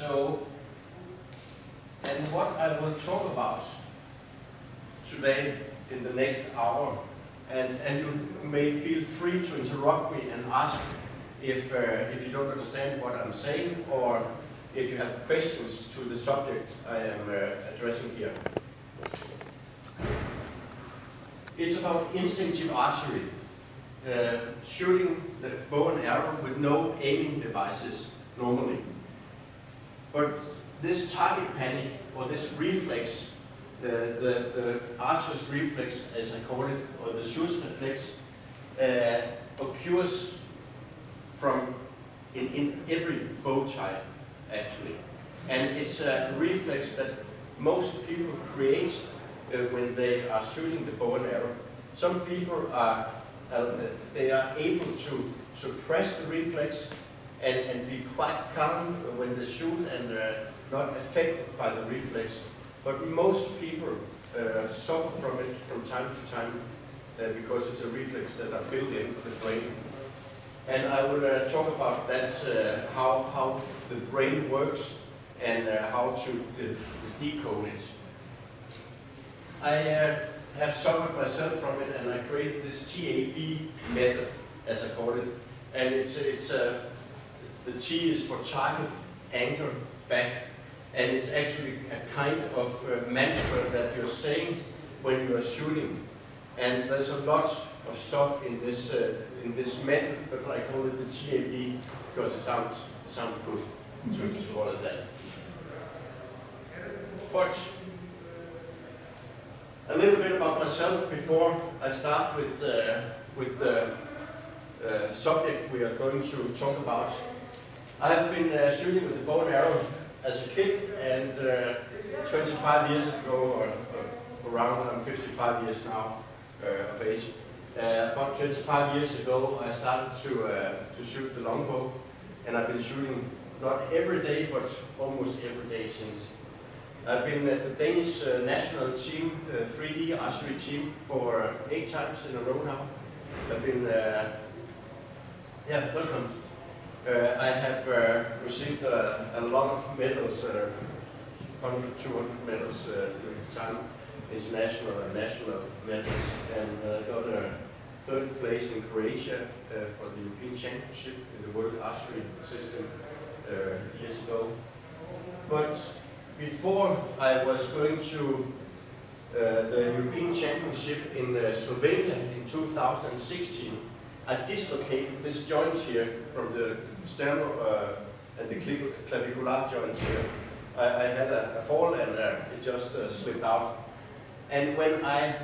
So, and what I will talk about today in the next hour, and you may feel free to interrupt me and ask if you don't understand what I'm saying, or if you have questions to the subject I am addressing here. It's about instinctive archery, shooting the bow and arrow with no aiming devices normally. But this target panic, or this reflex, the archer's reflex, as I call it, or the Schussreflex, occurs in every bow type, actually. And it's a reflex that most people create when they are shooting the bow and arrow. Some people are able to suppress the reflex and be quite calm when they shoot and not affected by the reflex. But most people suffer from it from time to time because it's a reflex that are built into the brain. And I will talk about that, how the brain works and how to decode it. I have suffered myself from it, and I created this TAB method, as I call it. And the T is for target, anchor, back. And it's actually a kind of mantra that you're saying when you are shooting. And there's a lot of stuff in this method, but I call it the TAB because it sounds good to call it that. But a little bit about myself before I start with the subject we are going to talk about. I've been shooting with the bow and arrow as a kid, and 25 years ago, or around, I'm 55 years now of age. About 25 years ago, I started to shoot the longbow, and I've been shooting not every day, but almost every day since. I've been at the Danish national team, 3D archery team, for 8 times in a row now. I've been, welcome. I have received a lot of medals, 100, 200 medals during the time, international and national medals, and got a 3rd place in Croatia for the European Championship in the World Archery System years ago. But before I was going to the European Championship in Slovenia in 2016, I dislocated this joint here from the sternum and the clavicular joint here. I had a fall and it just slipped out. And when I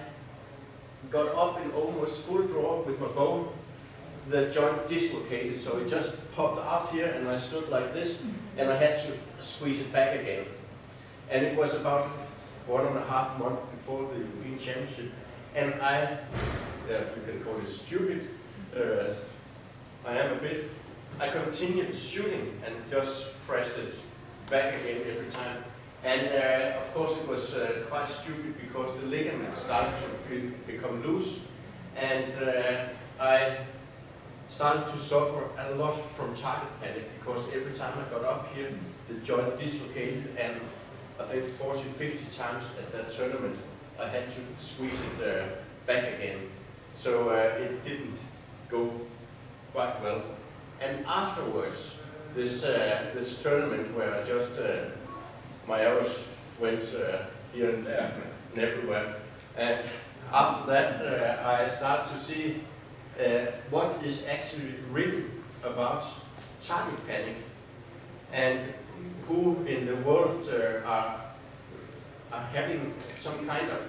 got up in almost full draw with my bow, the joint dislocated, so it just popped out here, and I stood like this, and I had to squeeze it back again. And it was about 1.5 months before the European Championship, and you can call it stupid, I am a bit, I continued shooting and just pressed it back again every time. And of course it was quite stupid because the ligament started to become loose, and I started to suffer a lot from target panic because every time I got up here, the joint dislocated, and I think 40, 50 times at that tournament I had to squeeze it back again. So it didn't go quite well. And afterwards, this tournament where I just, my arrows went here and there and everywhere. And after that, I started to see what is actually written about target panic, and who in the world are having some kind of,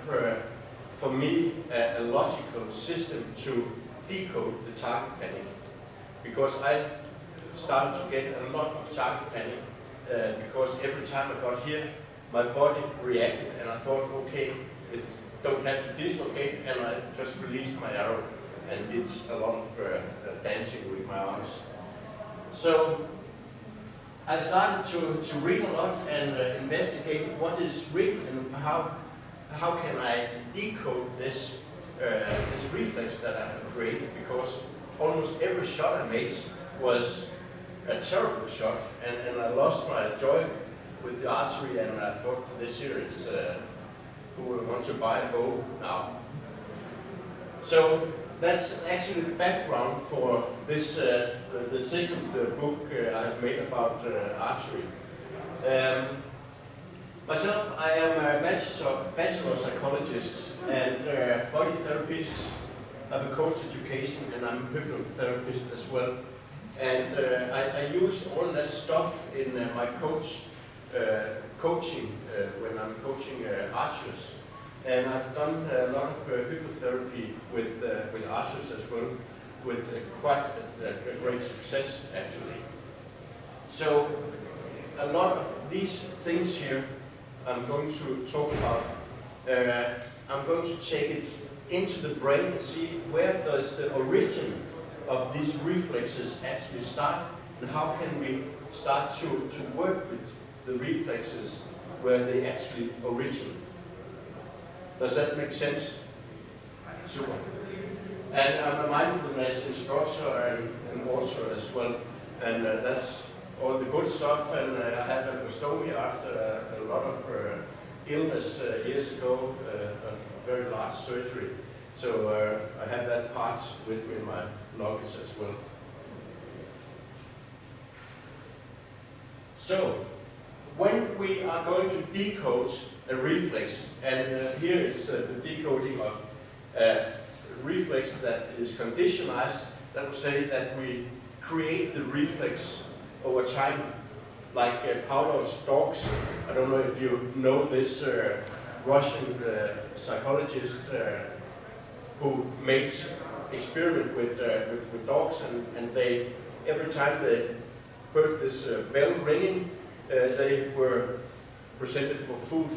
for me, a logical system to decode the target panic. Because I started to get a lot of target panic because every time I got here, my body reacted, and I thought, okay, it don't have to dislocate, and I just released my arrow and did a lot of dancing with my arms. So I started to read a lot and investigate what is written and how can I decode this reflex that I have created, because almost every shot I made was a terrible shot, and I lost my joy with the archery, and I thought this year is who will want to buy a bow now. So that's actually the background for this the second book I have made about archery. Myself, I am a bachelor psychologist and body therapist. I have a coach education, and I'm a hypnotherapist as well. And I use all that stuff in my coaching when I'm coaching archers. And I've done a lot of hypnotherapy with archers as well, with quite a great success actually. So a lot of these things here I'm going to talk about. I'm going to take it into the brain and see where does the origin of these reflexes actually start, and how can we start to work with the reflexes where they actually originate. Does that make sense? Super. And I'm a mindfulness instructor and author as well, and that's all the good stuff. And I had a ostomy after a lot of illness years ago, a very large surgery. So I have that part with me in my luggage as well. So when we are going to decode a reflex, and here is the decoding of a reflex that is conditionalized, that will say that we create the reflex over time, like Pavlov's dogs. I don't know if you know this Russian psychologist who made experiment with dogs, and they, every time they heard this bell ringing, they were presented for food,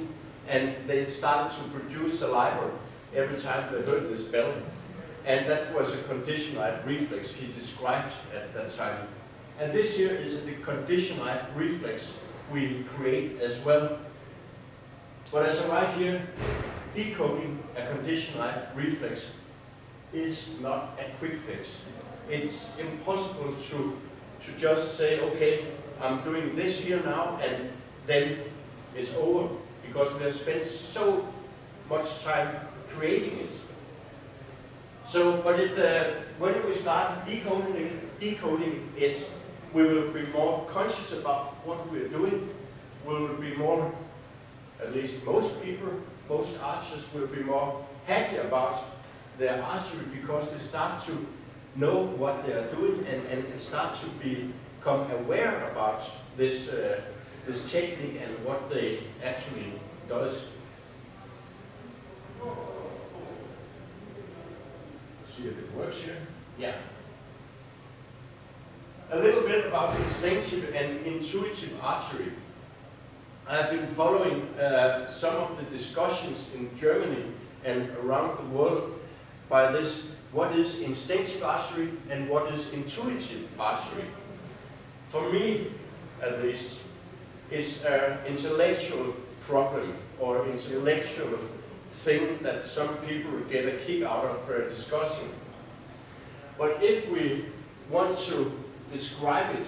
and they started to produce saliva every time they heard this bell. And that was a conditionalized reflex he described at that time. And this here is the conditionalized reflex we create as well. But as I write here, decoding a conditionalized reflex is not a quick fix. It's impossible to just say, okay, I'm doing this here now, and then it's over, because we have spent so much time creating it. So, but when we start decoding it, we will be more conscious about what we are doing. We will be more, at least most people, most archers will be more happy about their archery, because they start to know what they are doing and start to become aware about this this technique and what they actually does. See if it works here. Yeah. A little bit about instinctive and intuitive archery. I've been following some of the discussions in Germany and around the world by this, what is instinctive archery and what is intuitive archery. For me, at least, it's an intellectual problem or intellectual thing that some people get a kick out of discussing. But if we want to describe it,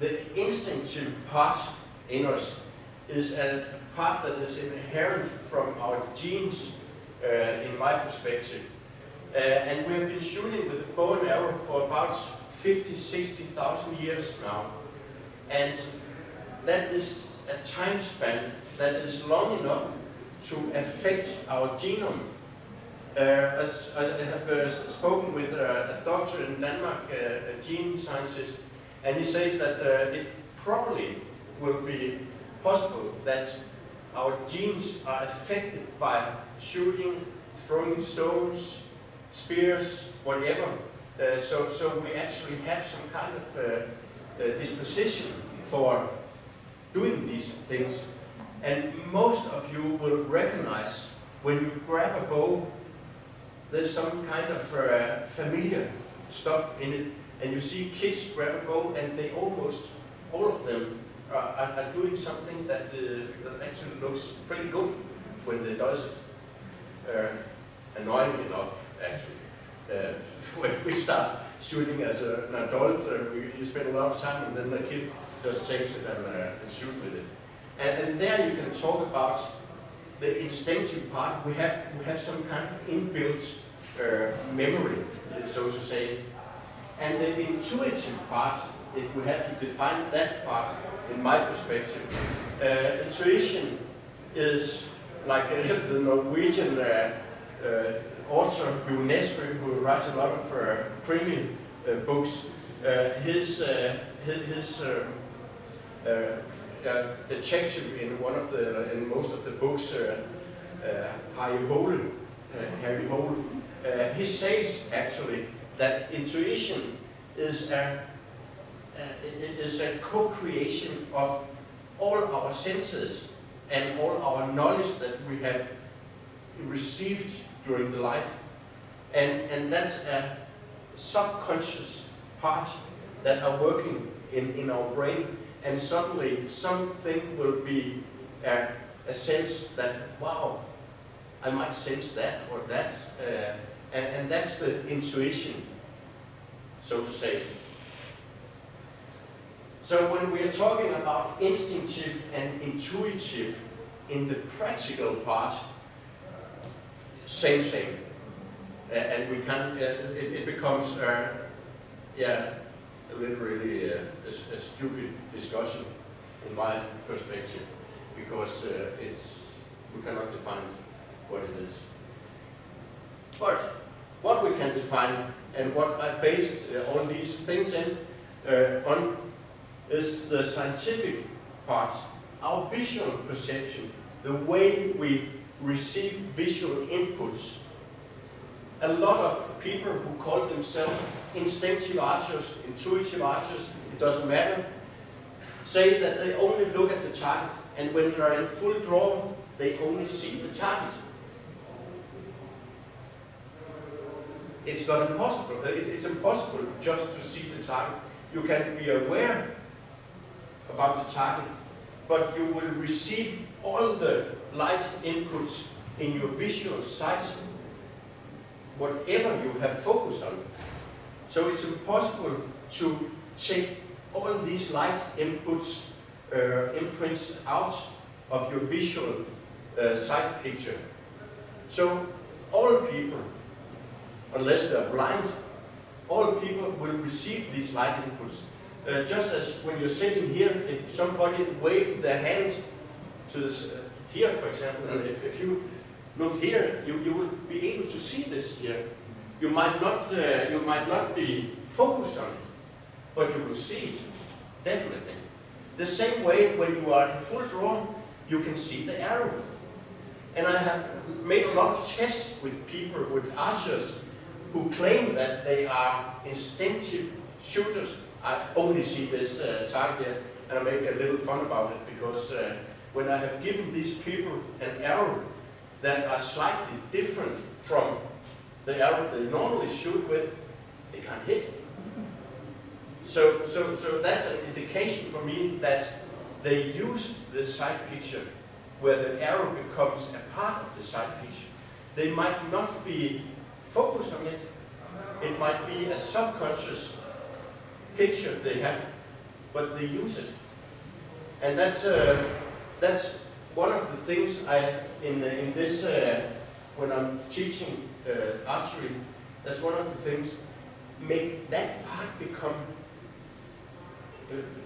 the instinctive part in us is a part that is inherent from our genes, in my perspective. And we have been shooting with a bow and arrow for about 50,000–60,000 years now. And that is a time span that is long enough to affect our genome. As I have spoken with a doctor in Denmark, a gene scientist, and he says that it probably will be possible that our genes are affected by shooting, throwing stones, spears, whatever. So we actually have some kind of disposition for doing these things. And most of you will recognize when you grab a bow, there's some kind of familiar stuff in it. And you see kids grab a bow, and they almost, all of them, are doing something that actually looks pretty good when they does it. Annoying enough, actually, when we start shooting as an adult, you spend a lot of time, and then the kid just takes it and shoot with it. And there you can talk about the instinctive part. We have some kind of inbuilt memory, so to say. And the intuitive part, if we have to define that part, in my perspective, intuition is like the Norwegian author UNESCO, who writes a lot of crimi books. Detective in most of the books, Harry Hole, he says actually that intuition is a co-creation of all our senses and all our knowledge that we have received during the life, and that's a subconscious part that are working in our brain, and suddenly something will be a sense that, wow, I might sense that or that, and that's the intuition, so to say. So when we are talking about instinctive and intuitive in the practical part, same, and we can. It becomes literally a stupid discussion in my perspective, because we cannot define what it is. But what we can define and what I based all these things on is the scientific part, our visual perception, the way we receive visual inputs. A lot of people who call themselves instinctive archers, intuitive archers, it doesn't matter, say that they only look at the target, and when they are in full draw, they only see the target. It's not impossible. It's impossible just to see the target. You can be aware about the target, but you will receive all the light inputs in your visual sight, whatever you have focused on. So it's impossible to take all these light inputs, imprints out of your visual sight picture. So all people, unless they're blind, all people will receive these light inputs. Just as when you're sitting here, if somebody waves their hand to this, here for example, and if you look here, you will be able to see this here. You might not be focused on it, but you will see it, definitely. The same way when you are in full draw, you can see the arrow. And I have made a lot of tests with people, with archers, who claim that they are instinctive shooters. I only see this target here, and I make a little fun about it, because when I have given these people an arrow that are slightly different from the arrow they normally shoot with, they can't hit. So that's an indication for me that they use the sight picture where the arrow becomes a part of the sight picture. They might not be focused on it. It might be a subconscious picture they have, but they use it. And that's one of the things in this when I'm teaching archery. That's one of the things, make that part become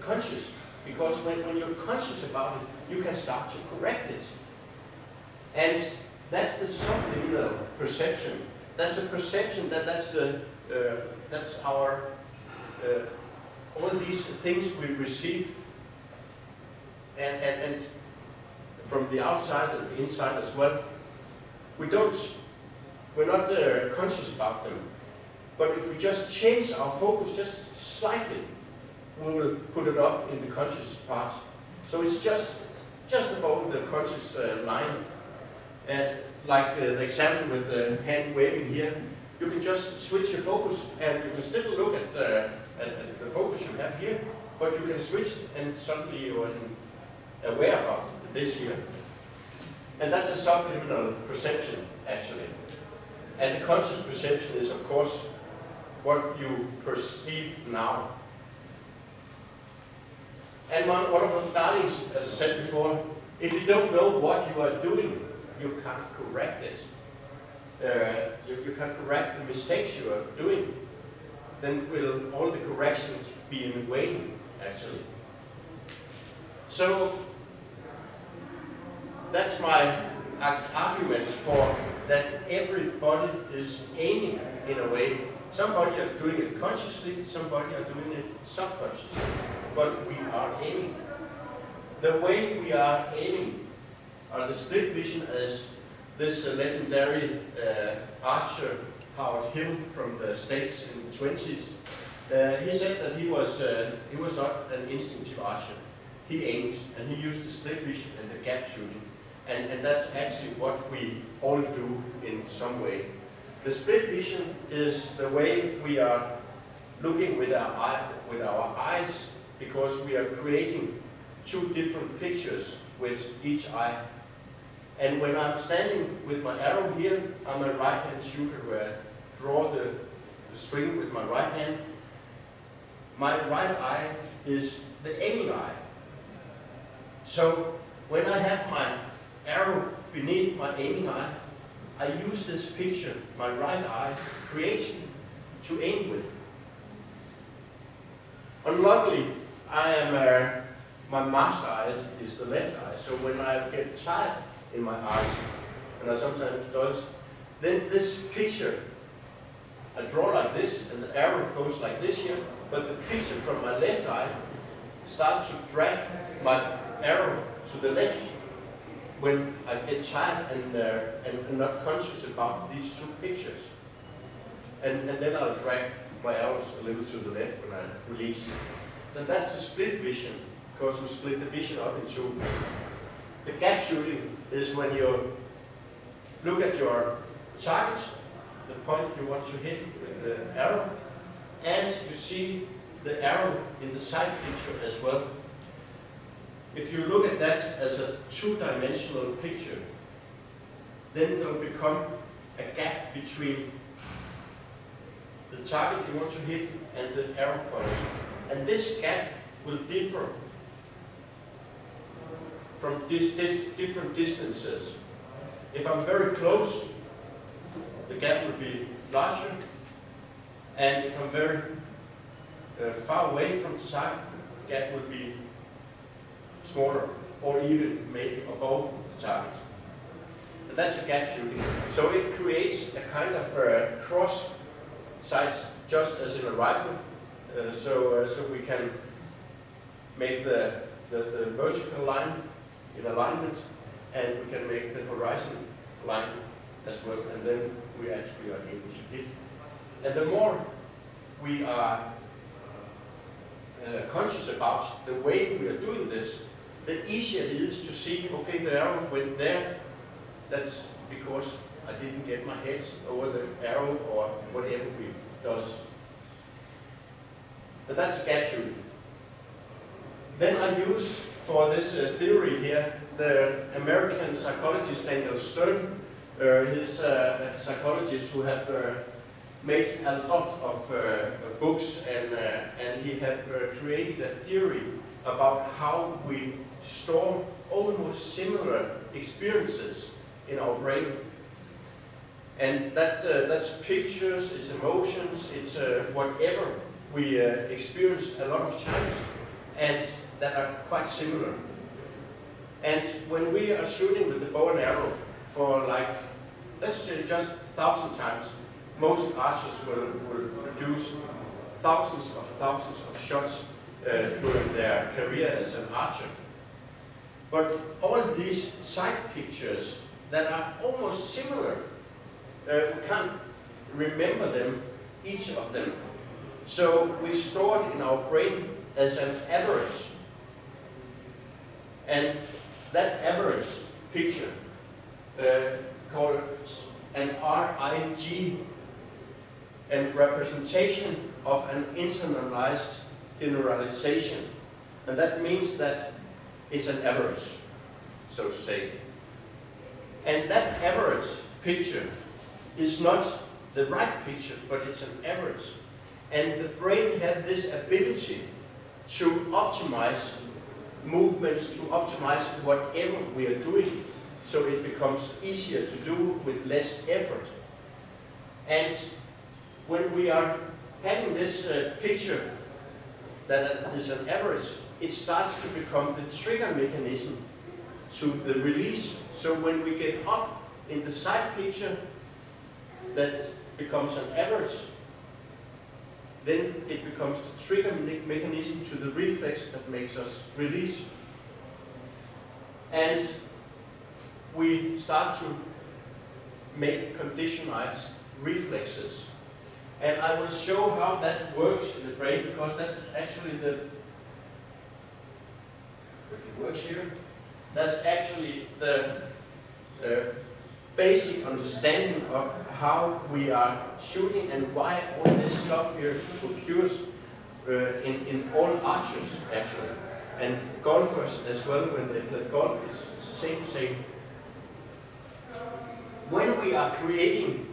conscious, because when you're conscious about it, you can start to correct it. And that's the subliminal perception. That's a perception that's our all these things we receive, and from the outside and the inside as well. We're not conscious about them. But if we just change our focus just slightly, we will put it up in the conscious part. So it's just above the conscious line. And like the example with the hand waving here, you can just switch your focus, and you can still look at the focus you have here, but you can switch it, and suddenly you are aware about this here. And that's a subliminal perception, actually. And the conscious perception is, of course, what you perceive now. And one of the darlings, as I said before, if you don't know what you are doing, you can't correct it. You can't correct the mistakes you are doing. Then will all the corrections be in vain, actually. So that's my argument for that everybody is aiming in a way. Somebody are doing it consciously, somebody are doing it subconsciously, but we are aiming. The way we are aiming are the split vision, as this legendary archer Howard Hill from the States in the 20s. He said that he was not an instinctive archer. He aimed, and he used the split vision and the gap shooting. And that's actually what we all do in some way. The split vision is the way we are looking with our eyes, because we are creating two different pictures with each eye. And when I'm standing with my arrow here, I'm a right-hand shooter where I draw the string with my right hand. My right eye is the aiming eye. So when I have my arrow beneath my aiming eye, I use this picture, my right eye, creation, to aim with. Unluckily, my master eye is the left eye, so when I get tired in my eyes, and I sometimes does, then this picture, I draw like this, and the arrow goes like this here, but the picture from my left eye starts to drag my arrow to the left when I get tired and not conscious about these two pictures. And then I'll drag my arrows a little to the left when I release. So that's a split vision, because we split the vision up in two. The gap shooting is when you look at your target, the point you want to hit with the arrow, and you see the arrow in the side picture as well. If you look at that as a two-dimensional picture, then there will become a gap between the target you want to hit and the arrow point. And this gap will differ from different distances. If I'm very close, the gap will be larger, and if I'm very far away from the target, the gap will be smaller, or even maybe above the target. But that's a gap shooting. So it creates a kind of cross sight, just as in a rifle. So we can make the vertical line in alignment, and we can make the horizon line as well, and then we actually are able to hit. And the more we are conscious about the way we are doing this, the easier it is to see, okay, the arrow went there, that's because I didn't get my head over the arrow or whatever it does. But that's gap shooting. Then I use, for this theory here, the American psychologist Daniel Stern. He's a psychologist who have made a lot of books, and he have created a theory about how we store almost similar experiences in our brain. And that's pictures, it's emotions, it's whatever we experience a lot of times, and that are quite similar. And when we are shooting with the bow and arrow for, like, let's say just 1,000 times, most archers will produce thousands of shots during their career as an archer. But all these side pictures that are almost similar, we can't remember them, each of them. So we store it in our brain as an average. And that average picture, called an RIG, and representation of an internalized generalization. And that means that it's an average, so to say. And that average picture is not the right picture, but it's an average. And the brain has this ability to optimize movements, to optimize whatever we are doing, so it becomes easier to do with less effort. And when we are having this picture that is an average, it starts to become the trigger mechanism to the release. So when we get up in the side picture, that becomes an average, then it becomes the trigger mechanism to the reflex that makes us release. And we start to make conditionalized reflexes. And I will show how that works in the brain, because that's actually the, if it works here, that's actually the basic understanding of how we are shooting and why all this stuff here occurs in all archers actually. And golfers as well, when they play golf, it's same. When we are creating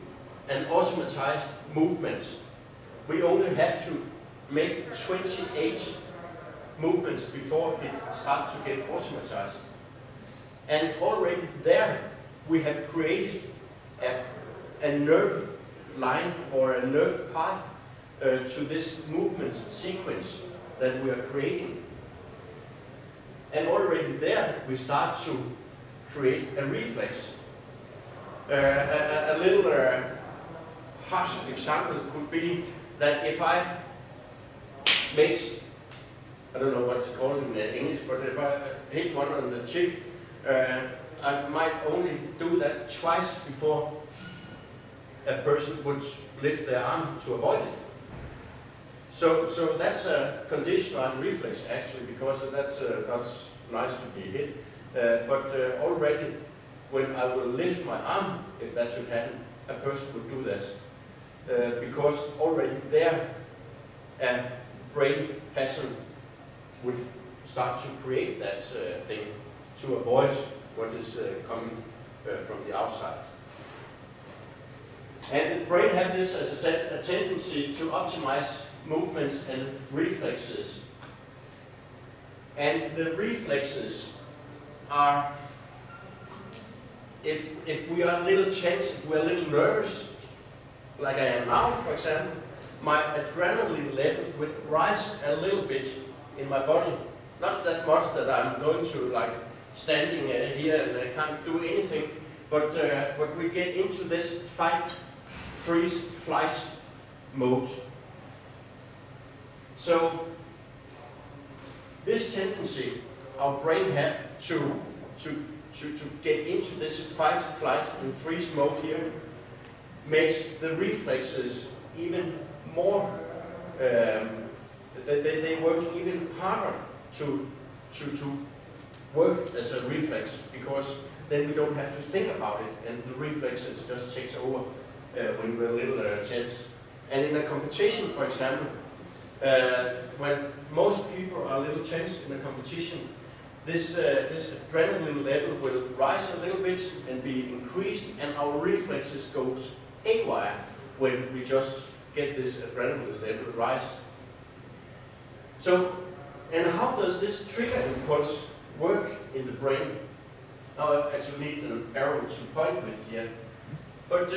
an automatized movement, we only have to make 28 movements before it starts to get automatized. And already there we have created a nerve line or a nerve path to this movement sequence that we are creating. And already there we start to create a reflex. A little harsh example could be that if I make, I don't know what it's called in English, but if I hit one on the cheek, I might only do that twice before a person would lift their arm to avoid it. So that's a conditional reflex actually, because that's not nice to be hit. But already when I will lift my arm, if that should happen, a person would do this. Because already there a brain pattern would start to create that thing to avoid what is coming from the outside. And the brain has this, as I said, a tendency to optimize movements and reflexes. And the reflexes are, if we are a little tense, if we're a little nervous, like I am now, for example, my adrenaline level would rise a little bit in my body. Not that much that I'm going to like standing here and I can't do anything, but we get into this fight, freeze, flight mode. So this tendency our brain had to get into this fight, flight, and freeze mode here makes the reflexes even more, they work even harder to work as a reflex, because then we don't have to think about it and the reflexes just takes over when we're a little tense. And in a competition, for example, when most people are a little tense in a competition, this adrenaline level will rise a little bit and be increased, and our reflexes goes haywire when we just get this adrenaline level rise. So, and how does this trigger impulse work in the brain? Now I actually need an arrow to point with here. But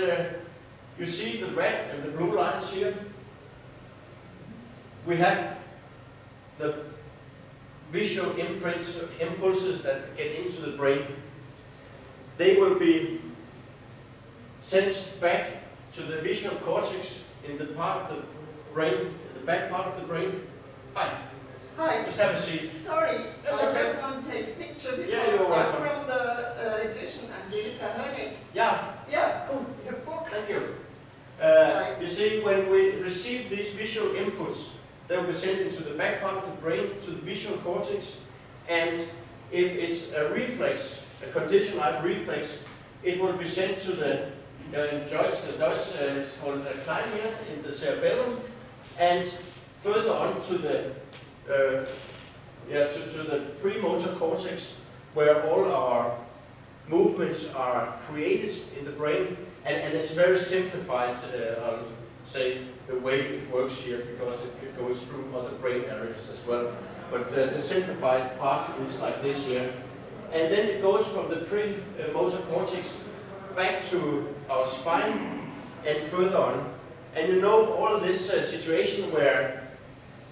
you see the red and the blue lines here? We have the visual impulses that get into the brain. They will be sent back to the visual cortex in the part of the brain, in the back part of the brain. Hi. Hi. Just have a seat. Sorry, That's I okay. just want to take a picture because Yeah, you're welcome. I'm from the edition Angelika Hönig. Yeah. Yeah, cool. Your book. Thank you. You see, when we receive these visual inputs, they will be sent into the back part of the brain, to the visual cortex, and if it's a reflex, a conditionalized reflex, it will be sent to the, in Dutch, it's called a klein here, in the cerebellum, and further on to the, to the premotor cortex, where all our movements are created in the brain, and it's very simplified. I'll say the way it works here, because it goes through other brain areas as well. But the simplified part is like this here. And then it goes from the pre-motor cortex back to our spine and further on. And you know all this situation where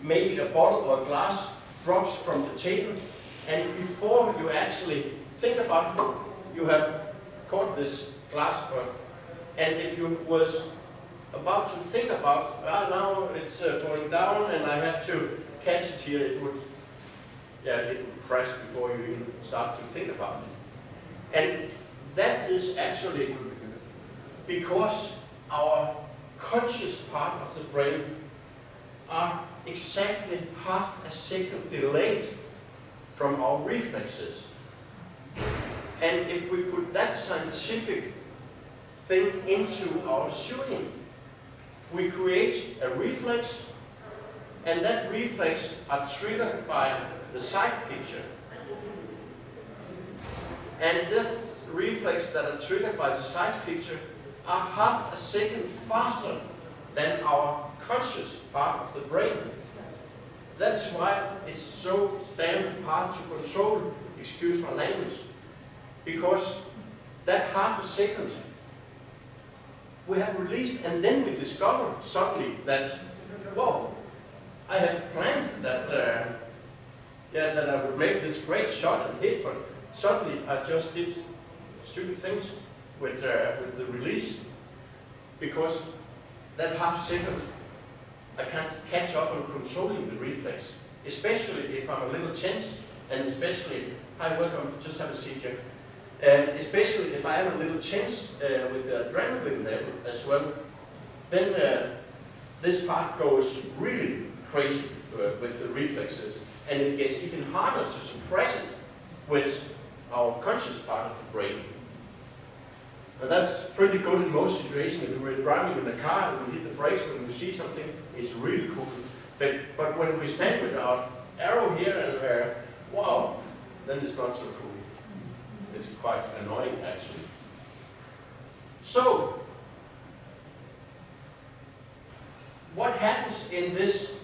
maybe a bottle or glass drops from the table, and before you actually think about it, you have caught this glass, and if you was about to think about, now it's falling down and I have to catch it here, it would crash before you even start to think about it. And that is actually because our conscious part of the brain are exactly half a second delayed from our reflexes. And if we put that scientific thing into our shooting, we create a reflex, and that reflex are triggered by the side picture. And this reflex that are triggered by the side picture are half a second faster than our conscious part of the brain. That's why it's so damn hard to control, excuse my language, because that half a second we have released, and then we discover suddenly that, whoa, I had planned that that I would make this great shot and hit, but suddenly I just did stupid things with the release, because that half second I can't catch up on controlling the reflex, especially if I'm a little tense, and especially, hi, welcome, just have a seat here. And especially if I am a little tense with the adrenaline level as well, then this part goes really crazy with the reflexes, and it gets even harder to suppress it with our conscious part of the brain. And that's pretty good in most situations. If we're driving in the car and we hit the brakes when we see something, it's really cool. But when we stand with our arrow here and wow, then it's not so cool. It's quite annoying, actually. So, what happens in this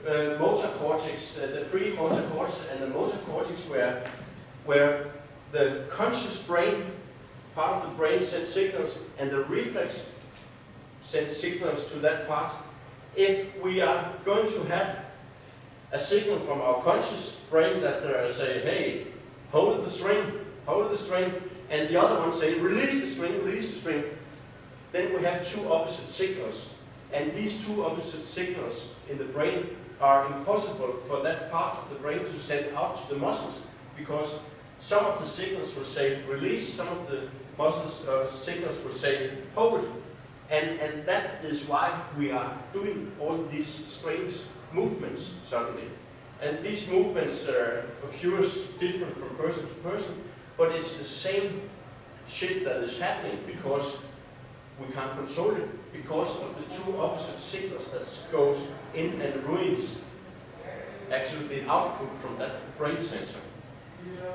motor cortex, the pre-motor cortex and the motor cortex, where the conscious brain, part of the brain, sends signals, and the reflex sends signals to that part? If we are going to have a signal from our conscious brain that say, hey, hold the string, and the other one say, release the string, then we have two opposite signals. And these two opposite signals in the brain are impossible for that part of the brain to send out to the muscles, because some of the signals will say release, some of the muscles signals will say hold. And that is why we are doing all these strange movements suddenly. And these movements occurs different from person to person, but it's the same shit that is happening, because we can't control it, because of the two opposite signals that goes in and ruins actually the output from that brain center.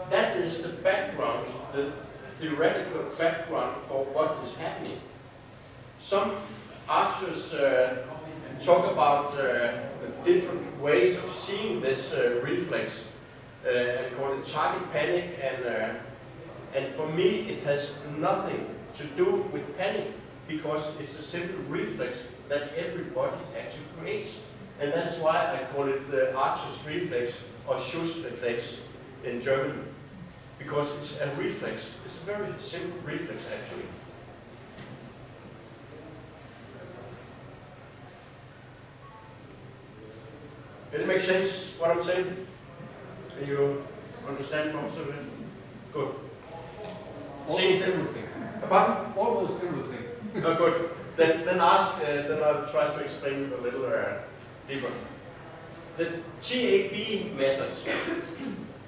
That is the background, the theoretical background for what is happening. Some archers talk about different ways of seeing this reflex and call it target panic, and for me it has nothing to do with panic, because it's a simple reflex that everybody actually creates. And that's why I call it the archer's reflex, or Schussreflex in German, because it's a reflex. It's a very simple reflex actually. Did it make sense what I'm saying? Can you understand most of it? Good. See everything. Pardon? Almost everything. Oh, good. Then ask. Then I'll try to explain it a little deeper. The TAB method,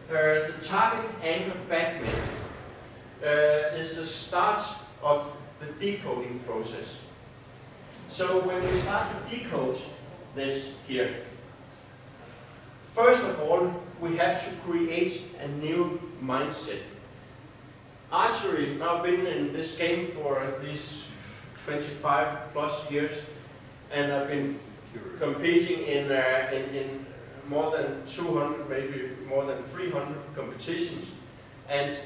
the target anchor back method, is the start of the decoding process. So when we start to decode this here, first of all, we have to create a new mindset. Archery, now been in this game for at least 25 plus years, and I've been competing in more than 200, maybe more than 300 competitions, and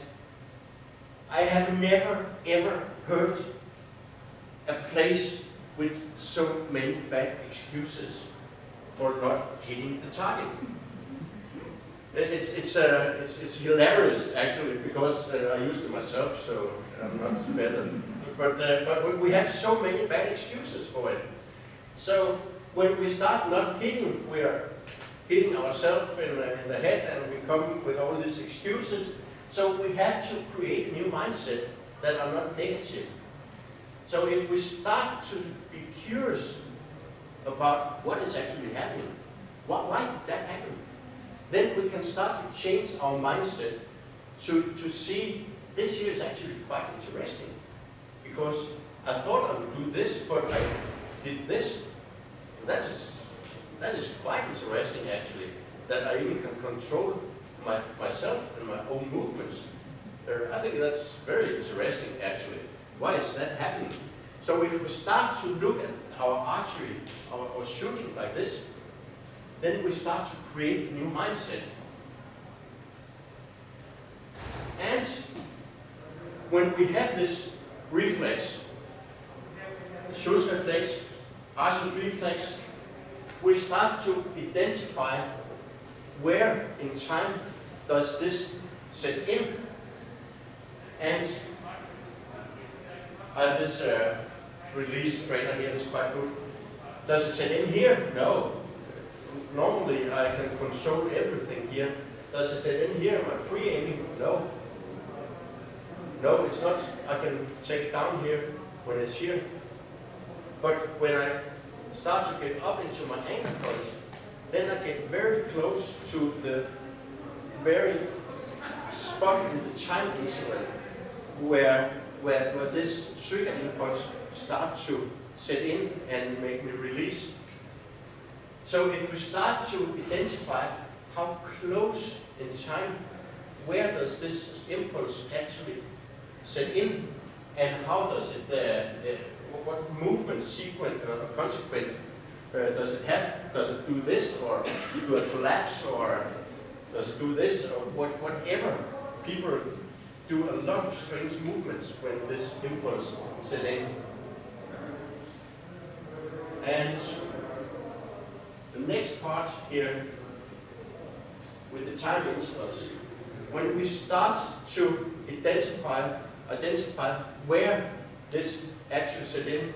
I have never ever heard a place with so many bad excuses for not hitting the target. It's hilarious actually, because I used it myself, so I'm not better. But we have so many bad excuses for it. So when we start not hitting, we are hitting ourselves in the head, and we come with all these excuses. So we have to create a new mindset that are not negative. So if we start to be curious about what is actually happening, why did that happen? Then we can start to change our mindset to see this here is actually quite interesting. Because I thought I would do this, but I did this. That is quite interesting actually, that I even can control myself and my own movements. I think that's very interesting actually. Why is that happening? So if we start to look at our archery, our shooting like this, then we start to create a new mindset. And when we have this reflex, Schuss reflex, archer's reflex, we start to identify where in time does this set in. And I have this release trainer here, it's quite good. Does it set in here? No. Normally I can control everything here. Does it set in here? Am I pre-aiming? No. No, it's not. I can take it down here when it's here. But when I start to get up into my anchor point, then I get very close to the very spot in the time interval where this trigger impulse starts to set in and make me release. So if we start to identify how close in time, where does this impulse actually set in, and how does it, what movement sequence or consequence does it have? Does it do this, or do a collapse, or does it do this, or whatever? People do a lot of strange movements when this impulse set in. And the next part here with the time intervals, when we start to identify where this actually set in,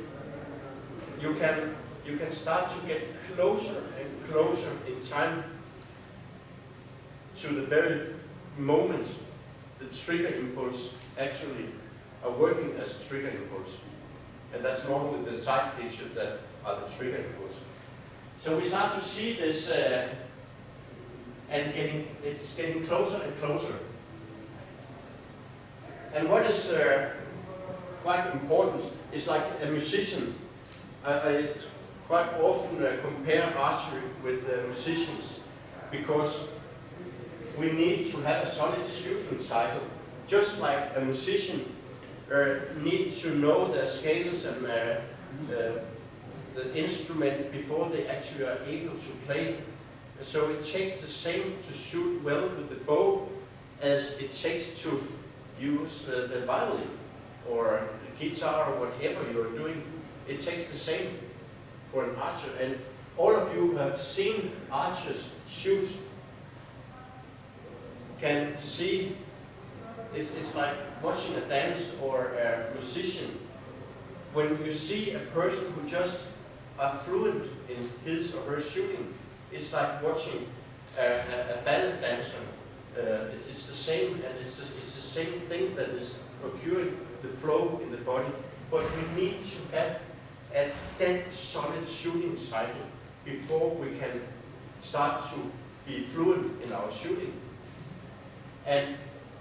you can start to get closer and closer in time to the very moment the trigger impulse actually are working as a trigger impulse. And that's normally the side picture that are the trigger impulse. So we start to see this and it's getting closer and closer. And what is quite important is, like a musician, I quite often compare archery with musicians, because we need to have a solid shooting cycle, just like a musician needs to know the scales and the instrument before they actually are able to play. So it takes the same to shoot well with the bow as it takes to use the violin or the guitar or whatever you're doing. It takes the same for an archer. And all of you who have seen archers shoot can see it's like watching a dance or a musician. When you see a person who just are fluent in his or her shooting, it's like watching a ballet dancer. It's the same, and it's the same thing that is procuring the flow in the body. But we need to have a dead solid shooting cycle before we can start to be fluent in our shooting. And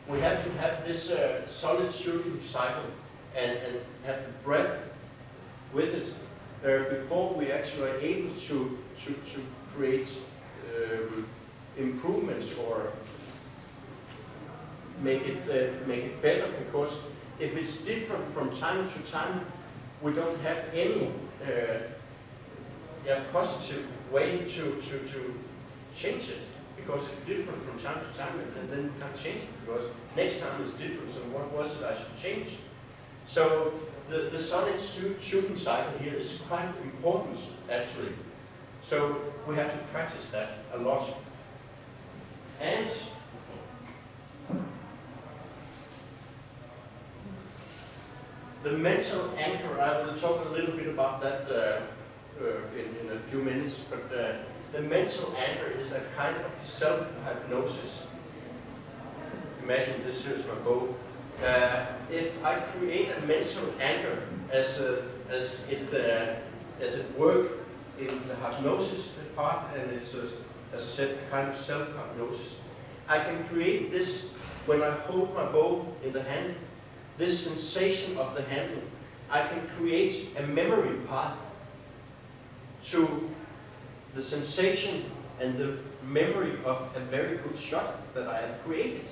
we have to have this solid shooting cycle and have the breath with it before we actually are able to create improvements or make it better. Because if it's different from time to time, we don't have any positive way to change it, because it's different from time to time, and then you can't change it because next time it's different. So what was it I should change? So the solid shooting cycle here is quite important actually. So we have to practice that a lot. And the mental anchor, I will talk a little bit about that in a few minutes, but the mental anchor is a kind of self-hypnosis. Imagine this, here's my bow. If I create a mental anchor as it works in the hypnosis part, and it's, as I said, a kind of self-hypnosis, I can create this when I hold my bow in the hand, this sensation of the handle. I can create a memory path to the sensation and the memory of a very good shot that I have created.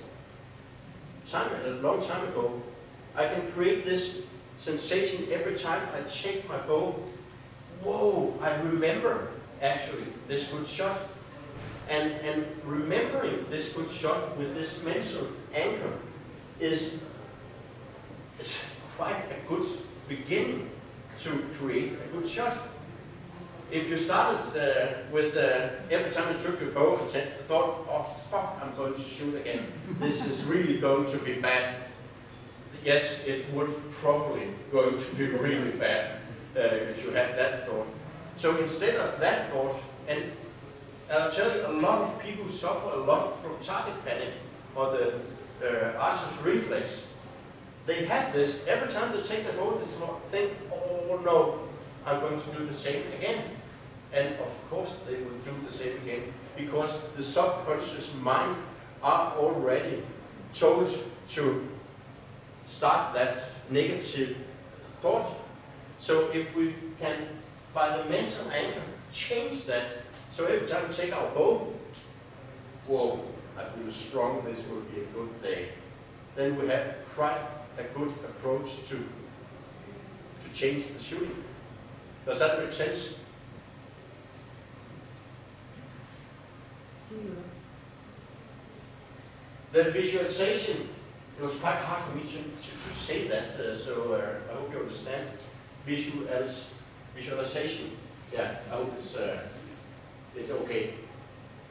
A long time ago, I can create this sensation every time I check my bow. Whoa, I remember actually this good shot. And remembering this good shot with this mental anchor is quite a good beginning to create a good shot. If you started with every time you took your bow and thought, oh fuck, I'm going to shoot again, this is really going to be bad. Yes, it would probably going to be really bad if you had that thought. So instead of that thought, and I'll tell you, a lot of people suffer a lot from target panic or the archer's reflex. They have this every time they take the bow. They think, oh no, I'm going to do the same again. And of course they will do the same again, because the subconscious mind are already told to start that negative thought. So if we can, by the mental anchor, change that, so every time we take our bow, whoa, I feel strong, this will be a good day. Then we have quite a good approach to change the shooting. Does that make sense? The visualization, it was quite hard for me to say that, so I hope you understand. Visualization, yeah, I hope it's okay.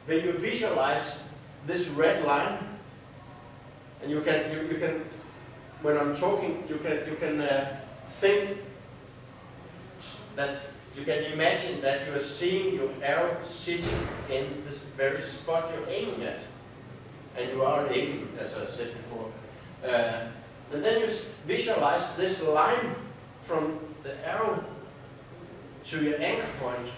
When you visualize this red line, and you can when I'm talking, you can think that you can imagine that you are seeing your arrow sitting in this very spot you're aiming at. And you are aiming, as I said before. And then you visualize this line from the arrow to your anchor point.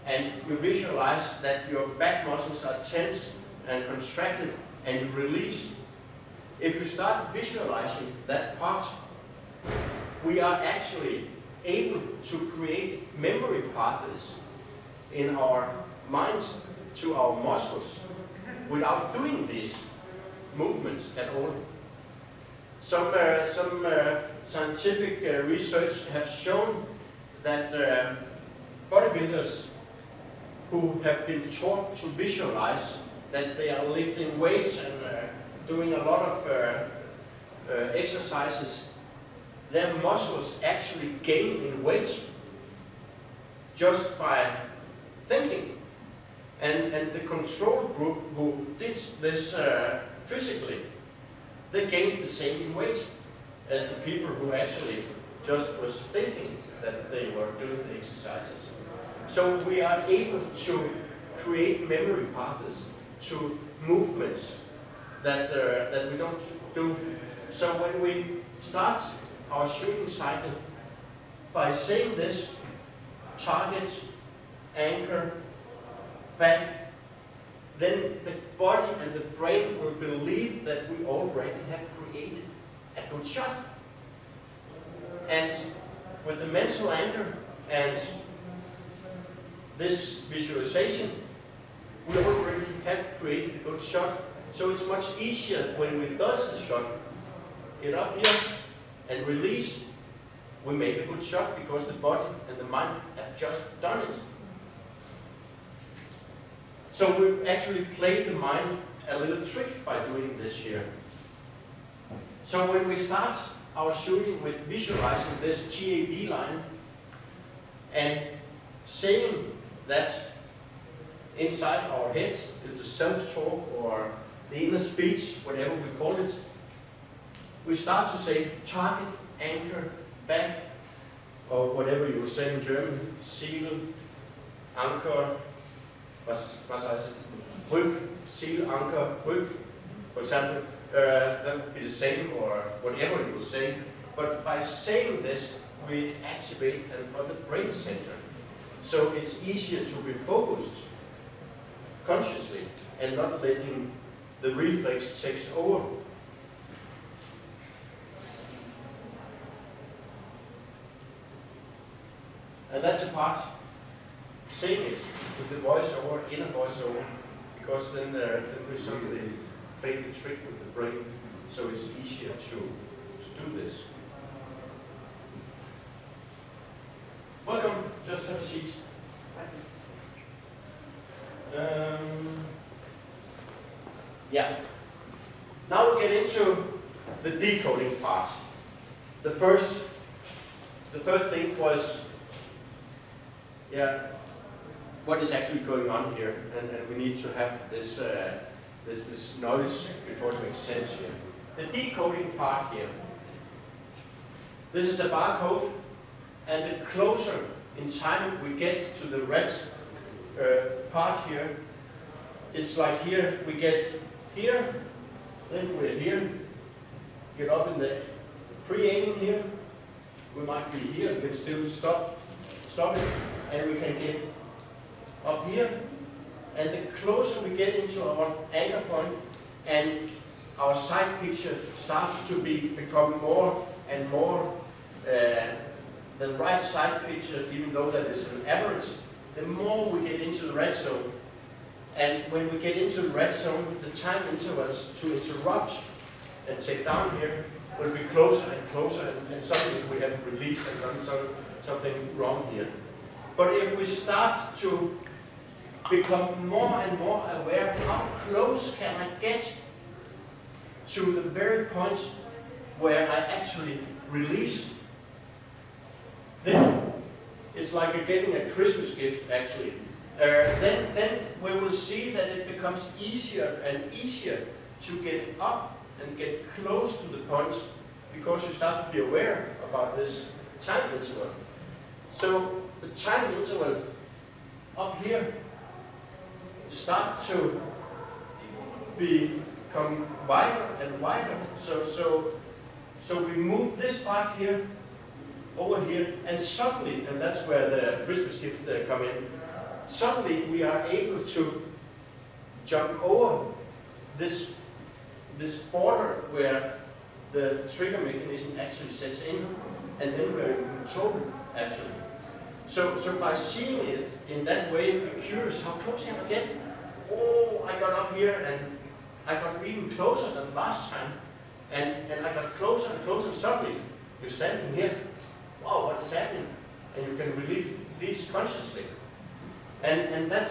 And you visualize that your back muscles are tense and contracted, and you release. If you start visualizing that part, we are actually able to create memory paths in our minds to our muscles without doing these movements at all. Some scientific research has shown that bodybuilders who have been taught to visualize that they are lifting weights and doing a lot of exercises, their muscles actually gain in weight just by thinking. And the control group who did this physically, they gained the same in weight as the people who actually just was thinking that they were doing the exercises. So we are able to create memory paths to movements that we don't do. So when we start our shooting cycle by saying this, target, anchor, back, then the body and the brain will believe that we already have created a good shot. And with the mental anchor and this visualization, we already have created a good shot. So it's much easier when we does the shot, get up here and release, we make a good shot because the body and the mind have just done it. So we actually play the mind a little trick by doing this here. So when we start our shooting with visualizing this TAB line and saying that inside our head is the self-talk or the inner speech, whatever we call it, we start to say target, anchor, back, or whatever you will say in German, Ziel, Anker, was heißt es? Rück, Ziel, Anker, Rück, for example. That would be the same, or whatever you will say. But by saying this, we activate another brain center. So it's easier to be focused consciously and not letting the reflex take over. And that's a part, saying it with the voiceover, inner voiceover, because then we suddenly play the trick with the brain, so it's easier to do this. Welcome, just have a seat. Yeah. Now we get into the decoding part. The first thing was, what is actually going on here, and we need to have this this noise before it makes sense here. The decoding part here. This is a barcode, and the closer in time we get to the red part here, it's like here we get here, then we're here, get up in the pre-aiming here, we might be here, we can still stop it, and we can get up here, and the closer we get into our anchor point, and our side picture starts to become more and more the right side picture, even though that is an average, the more we get into the red zone. And when we get into the red zone, the time intervals to interrupt and take down here will be closer and closer, and suddenly we have released and done something wrong here. But if we start to become more and more aware, how close can I get to the very point where I actually release, then it's like getting a Christmas gift actually. Then we will see that it becomes easier and easier to get up and get close to the point, because you start to be aware about this time interval. So the time interval up here start to become wider and wider. So we move this part here over here, and suddenly, and that's where the Christmas gift come in, suddenly we are able to jump over this border where the trigger mechanism actually sets in, and then we're in control actually. So by seeing it in that way, be curious, how close can I get? Oh, I got up here and I got even closer than last time, and I got closer and closer, and suddenly you're standing here. Wow, what is happening? And you can release consciously. And that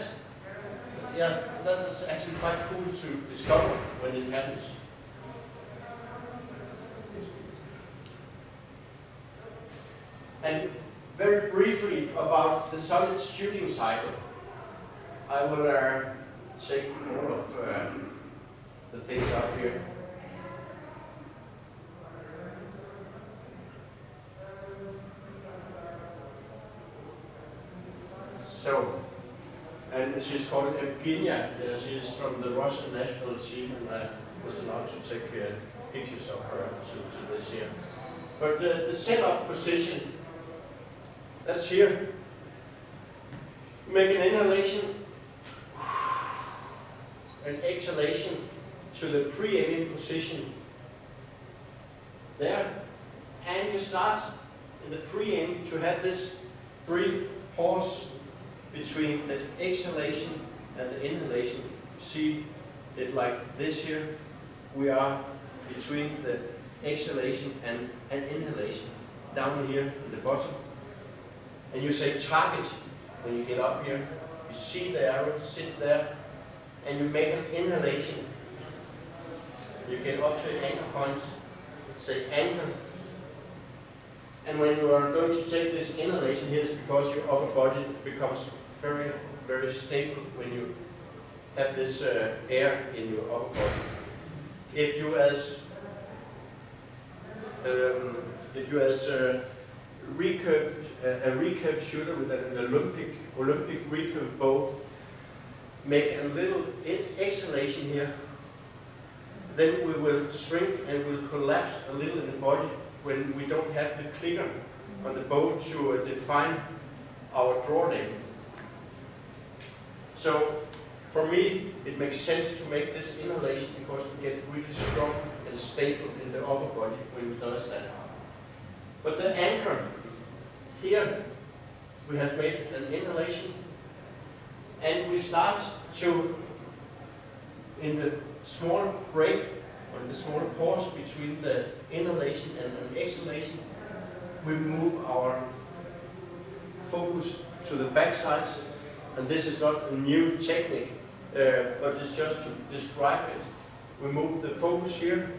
is actually quite cool to discover when it happens. And very briefly about the solid shooting cycle. I will take all of the things up here. So, and she's called Evgenia. She's from the Russian national team, and I was allowed to take pictures of her to this here. But the setup position, that's here. Make an inhalation, an exhalation to the pre-aiming position there. And you start in the pre-aim to have this brief pause between the exhalation and the inhalation. See it like this here. We are between the exhalation and inhalation. down here in the bottom. And you say target when you get up here. You see the arrow, sit there, and you make an inhalation. You get up to an anchor point, say anchor. And when you are going to take this inhalation here, it's because your upper body becomes very, very stable when you have this air in your upper body. If you as a recurve shooter with an Olympic recurve bow, make a little exhalation here, then we will shrink and will collapse a little in the body when we don't have the clicker on the bow to define our draw length. So for me, it makes sense to make this inhalation because we get really strong and stable in the upper body when we do that. But the anchor, here we have made an inhalation and we start to, in the small break, or the small pause between the inhalation and an exhalation, we move our focus to the backside. And this is not a new technique, but it's just to describe it. We move the focus here,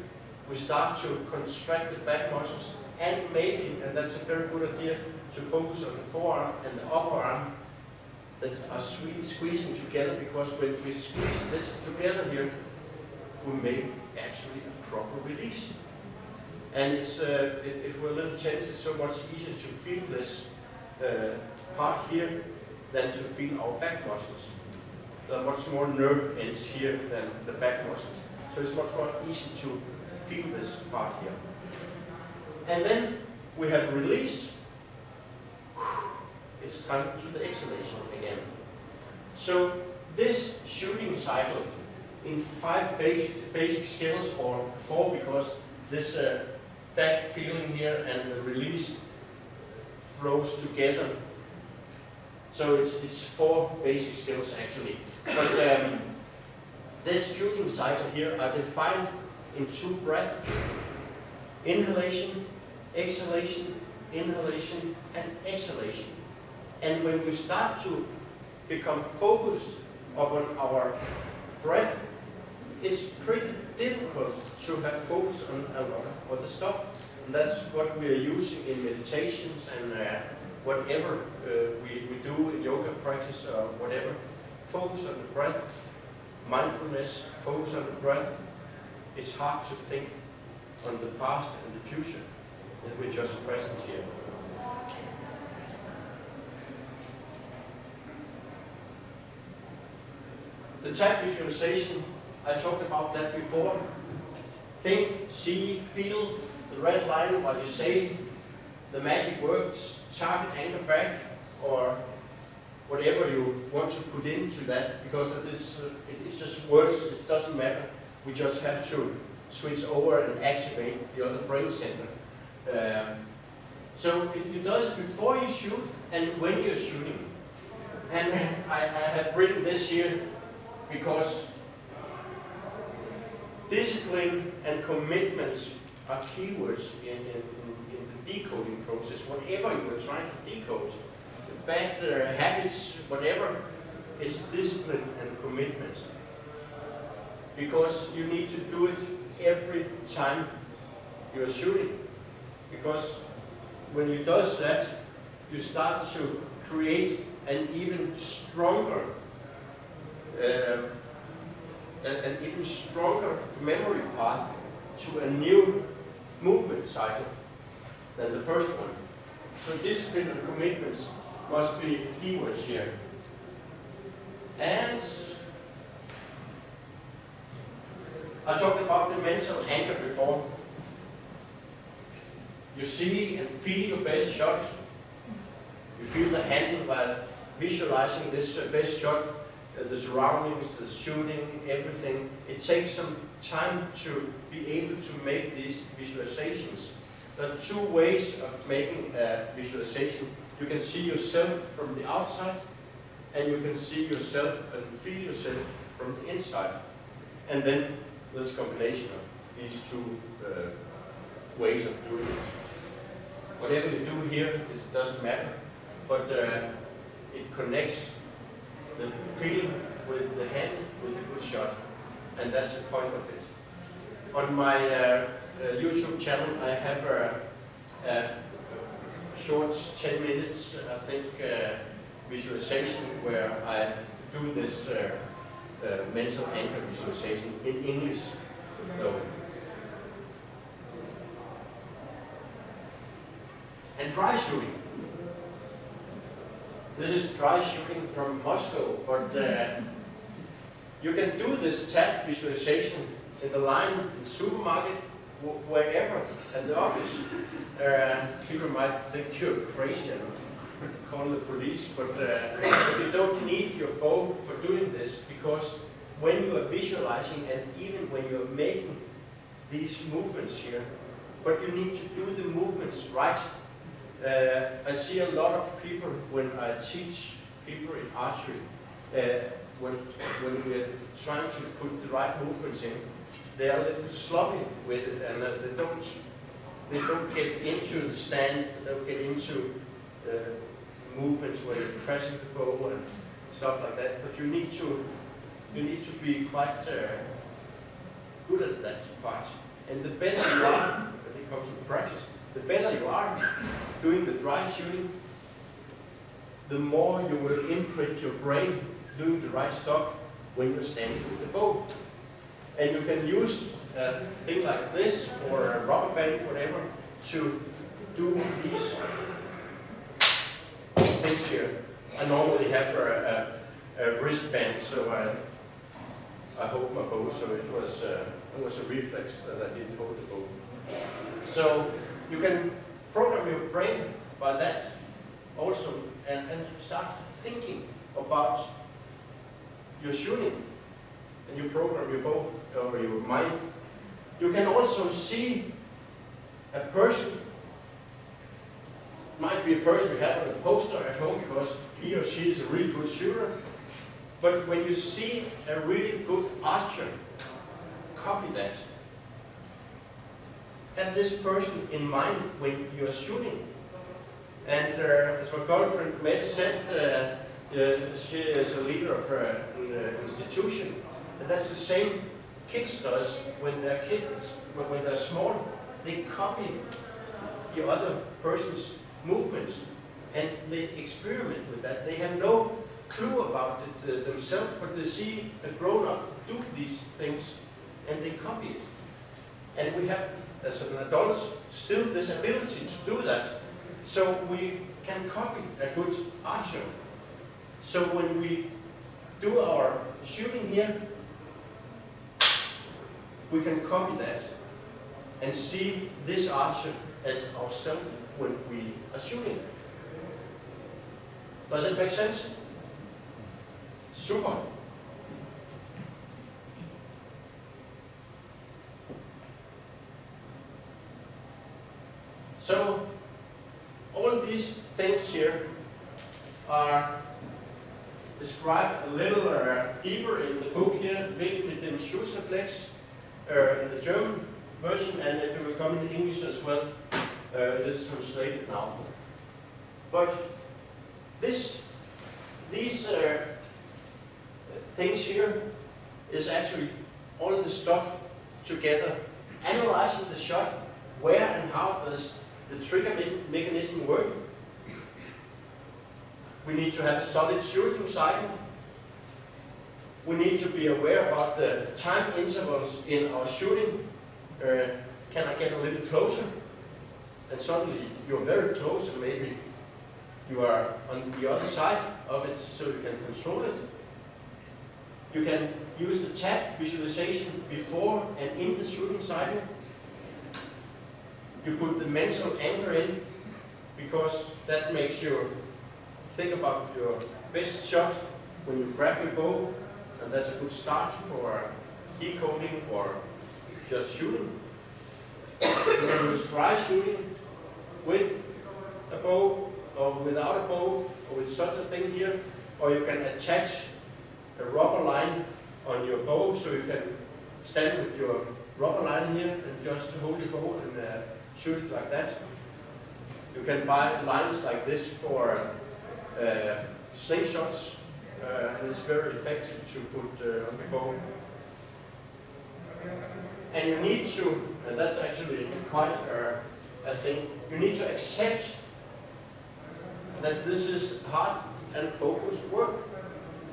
we start to contract the back muscles, and maybe, and that's a very good idea, to focus on the forearm and the upper arm that are squeezing together, because when we squeeze this together here, we make actually a proper release. And it's, if we're a little tense, it's so much easier to feel this part here than to feel our back muscles. There are much more nerve ends here than the back muscles. So it's much more easy to feel this part here. And then we have released. It's time to the exhalation again. So this shooting cycle in 5 basic skills, or 4 because this back feeling here and the release flows together. So it's 4 basic skills actually. But this shooting cycle here are defined in 2 breaths. Inhalation, exhalation, inhalation, and exhalation. And when we start to become focused upon our breath, it's pretty difficult to have focus on other stuff. And that's what we are using in meditations and whatever we do in yoga practice or whatever. Focus on the breath, mindfulness, focus on the breath. It's hard to think on the past and the future, and we're just present here. The type visualization, I talked about that before. Think, see, feel the red line while you say the magic words, target, anchor, back, or whatever you want to put into that, because of this, it's just words, it doesn't matter. We just have to switch over and activate the other brain center. So you do it before you shoot and when you're shooting. And I have written this here because discipline and commitment are keywords in the decoding process. Whatever you are trying to decode, the bad habits, whatever, it's discipline and commitment. Because you need to do it every time you are shooting. Because when you do that, you start to create an even stronger memory path to a new movement cycle than the first one. So discipline and commitments must be keywords here. And I talked about the mental anchor before. You see and feel your best shot. You feel the handle while visualizing this best shot, the surroundings, the shooting, everything. It takes some time to be able to make these visualizations. There are 2 ways of making a visualization. You can see yourself from the outside, and you can see yourself and feel yourself from the inside. And then there's a combination of these 2 ways of doing it. whatever you do here, it doesn't matter, but it connects the feeling with the hand with a good shot, and that's the point of it. On my YouTube channel, I have a short 10 minutes, I think, visualization where I do this mental anchor visualization in English. So, and dry shooting. This is dry shooting from Moscow, but you can do this tap visualization in the line, in the supermarket, wherever, at the office. People might think you're crazy and call the police, but you don't need your bow for doing this, because when you are visualizing and even when you're making these movements here, but you need to do the movements right. I see a lot of people when I teach people in archery, when we're trying to put the right movements in, they are a little sloppy with it, and they don't get into the stand, they don't get into movements where you're pressing the bow and stuff like that. But you need to be quite good at that part. And the better you are, when it comes to practice, the better you are doing the dry shooting, the more you will imprint your brain doing the right stuff when you're standing with the bow. And you can use a thing like this or a rubber band, whatever, to do these things here. I normally have a wristband, so I hold my bow, so it was a reflex that I didn't hold the bow. So you can program your brain by that also, and start thinking about your shooting, and you program your bow or your mind. You can also see a person, might be a person you have on a poster at home because he or she is a really good shooter, but when you see a really good archer, copy that. Have this person in mind when you are shooting. And as my girlfriend Mette said, she is a leader of an institution, and that's the same kids does when they're kids, but when they're small, they copy the other person's movements, and they experiment with that. They have no clue about it themselves, but they see a grown-up do these things, and they copy it. And we have, as an adult, still this ability to do that. So we can copy a good archer. So when we do our shooting here, we can copy that and see this archer as ourselves when we are shooting. Does it make sense? Super. So all these things here are described a little deeper in the book here, mit dem Schussreflex, in the German version, and it will come in English as well. It is translated now. But these things here is actually all the stuff together, analyzing the shot, where and how does the trigger mechanism work. We need to have a solid shooting cycle. We need to be aware about the time intervals in our shooting. Can I get a little closer? And suddenly you're very close, and maybe you are on the other side of it, so you can control it. You can use the tap visualization before and in the shooting cycle. You put the mental anchor in, because that makes you think about your best shot when you grab your bow, and that's a good start for decoding or just shooting. You can use dry shooting with a bow or without a bow, or with such a thing here, or you can attach a rubber line on your bow, so you can stand with your rubber line here and just hold your bow and shoot it like that. You can buy lines like this for slingshots, and it's very effective to put on the bow. And you need to, and that's actually quite a thing, you need to accept that this is hard and focused work.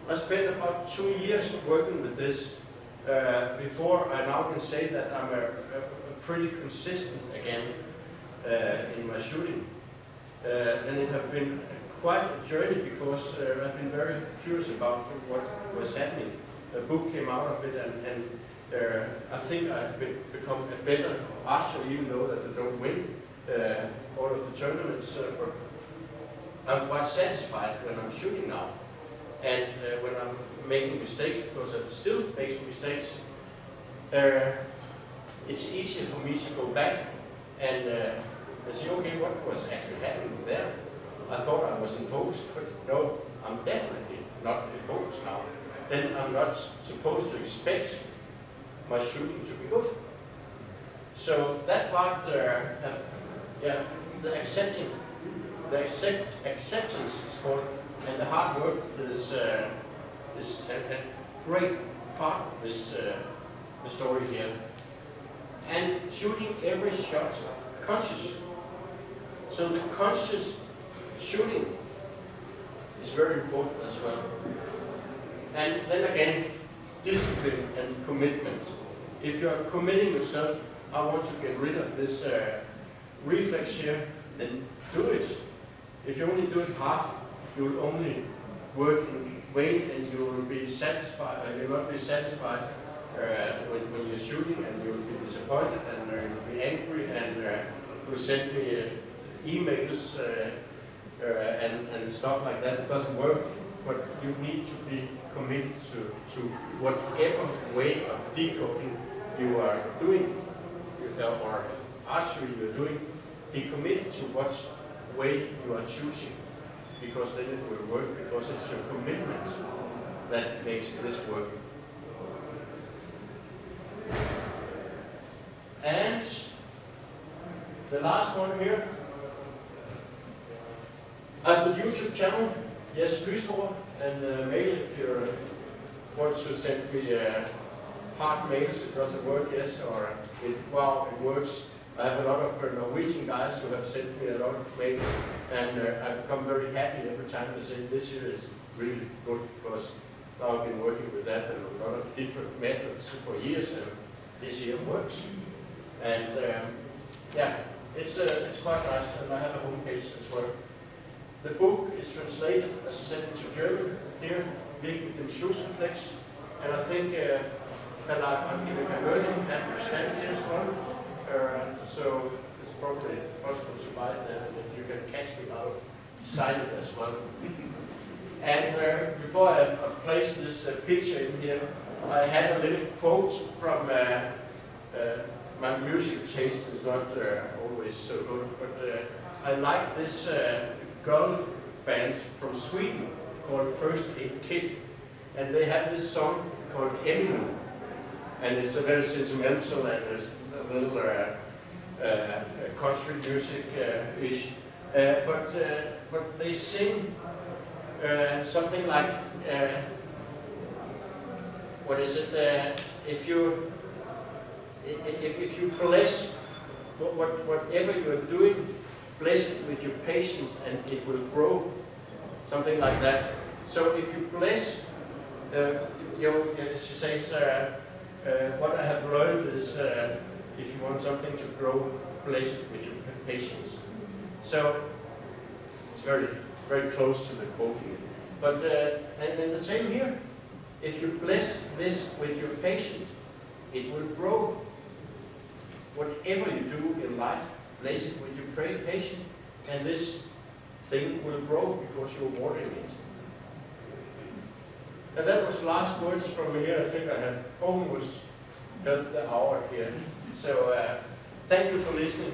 I spent about 2 years working with this before I now can say that I'm a pretty consistent again in my shooting. And it has been quite a journey because I've been very curious about what was happening. A book came out of it, and I think I've become a better archer, even though that I don't win all of the tournaments. But I'm quite satisfied when I'm shooting now. And when I'm making mistakes, because I still make mistakes, it's easier for me to go back and say, okay, what was actually happening there? I thought I was in focus, but no, I'm definitely not in focus now. Then I'm not supposed to expect my shooting to be good. So that part, the acceptance is called, and the hard work is a great part of this the story here. And shooting every shot conscious. So the conscious shooting is very important as well. And then again, discipline and commitment. If you are committing yourself, I want to get rid of this reflex here, then do it. If you only do it half, you will only work in vain, and you will be satisfied, and you will not be satisfied when you're shooting, and you will be disappointed, and you will be angry, and you will send me emails and stuff like that. It doesn't work, but you need to be committed to whatever way of decoding you are doing, or archery you're doing. Be committed to what way you are choosing, because then it will work, because it's your commitment that makes this work. And the last one here, I have the YouTube channel, Jes Lysgaard, and mail if you want to send me hard mails. It doesn't work, yes, or wow, it works. I have a lot of Norwegian guys who have sent me a lot of mails, and I become very happy every time they say this year is really good, because now I've been working with that and a lot of different methods for years, and this year works. And yeah, it's quite nice, and I have a homepage as well. The book is translated, as I said, into German here, big with the Schützenhof, and I think Pädagogisches have stand here as well. So it's probably possible to buy it there, and if you can catch me, I'll sign it as well. And before I placed this picture in here, I had a little quote from my music taste is not always so good, but I like this girl band from Sweden called First Aid Kit, and they have this song called Emily, and it's a very sentimental, and there's a little country music-ish, but they sing something like, what is it? If you bless whatever you are doing, bless it with your patience, and it will grow. Something like that. So if you bless, she says, what I have learned is, if you want something to grow, bless it with your patience. So it's very, very close to the quoting. But and then the same here. If you bless this with your patience, it will grow. Whatever you do in life, bless it with your patience, and this thing will grow because you're watering it. And that was last words from me here. I think I have almost held the hour here. So thank you for listening.